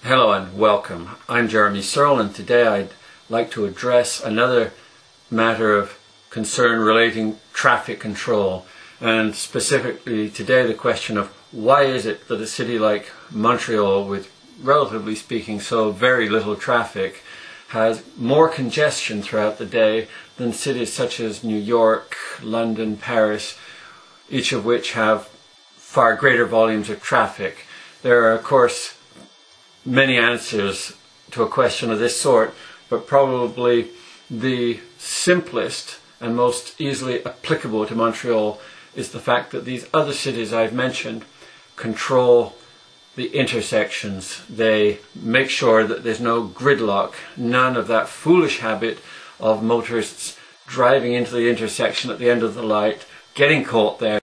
Hello and welcome. I'm Jeremy Searle, and today I'd like to address another matter of concern relating traffic control, and specifically today the question of why is it that a city like Montreal, with relatively speaking so very little traffic, has more congestion throughout the day than cities such as New York, London, Paris, each of which have far greater volumes of traffic. There are, of course, many answers to a question of this sort, but probably the simplest and most easily applicable to Montreal is the fact that these other cities I've mentioned control the intersections. They make sure that there's no gridlock, none of that foolish habit of motorists driving into the intersection at the end of the light, getting caught there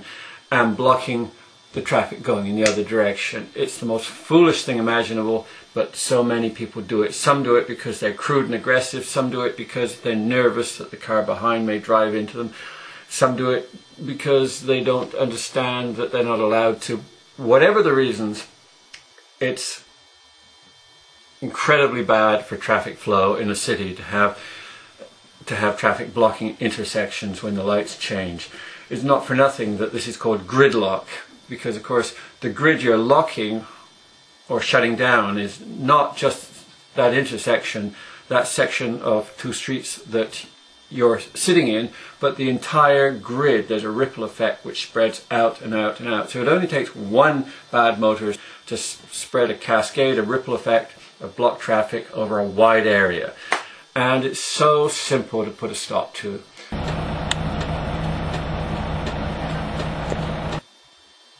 and blocking the traffic going in the other direction. It's the most foolish thing imaginable, but so many people do it. Some do it because they're crude and aggressive, some do it because they're nervous that the car behind may drive into them, some do it because they don't understand that they're not allowed to. Whatever the reasons, it's incredibly bad for traffic flow in a city to have traffic blocking intersections when the lights change. It's not for nothing that this is called gridlock, because of course the grid you're locking or shutting down is not just that intersection, that section of two streets that you're sitting in, but the entire grid. There's a ripple effect which spreads out and out and out. So it only takes one bad motorist to spread a cascade, a ripple effect of blocked traffic over a wide area. And it's so simple to put a stop to.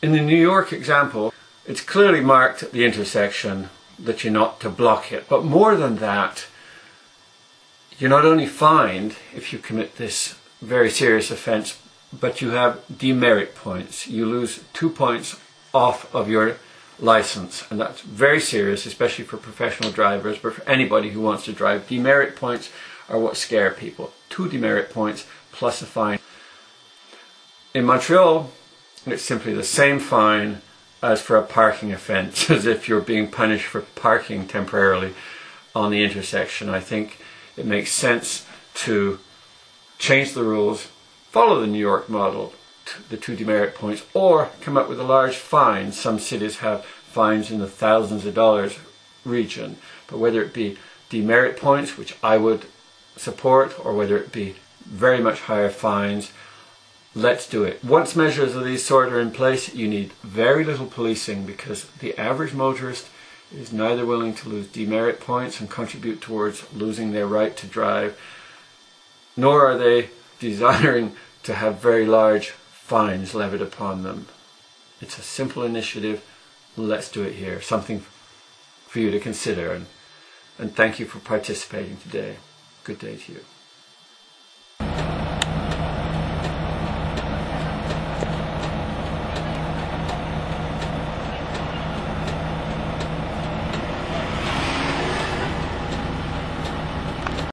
In the New York example, it's clearly marked at the intersection that you're not to block it. But more than that, you're not only fined if you commit this very serious offence, but you have demerit points. You lose 2 points off of your license, and that's very serious, especially for professional drivers, but for anybody who wants to drive. Demerit points are what scare people. 2 demerit points plus a fine. In Montreal, it's simply the same fine as for a parking offence, as if you're being punished for parking temporarily on the intersection. I think it makes sense to change the rules, follow the New York model, the 2 demerit points, or come up with a large fine. Some cities have fines in the thousands of dollars region, but whether it be demerit points, which I would support, or whether it be very much higher fines, let's do it. Once measures of these sort are in place, you need very little policing, because the average motorist is neither willing to lose demerit points and contribute towards losing their right to drive, nor are they desiring to have very large fines levied upon them. It's a simple initiative. Let's do it here. Something for you to consider, and thank you for participating today. Good day to you.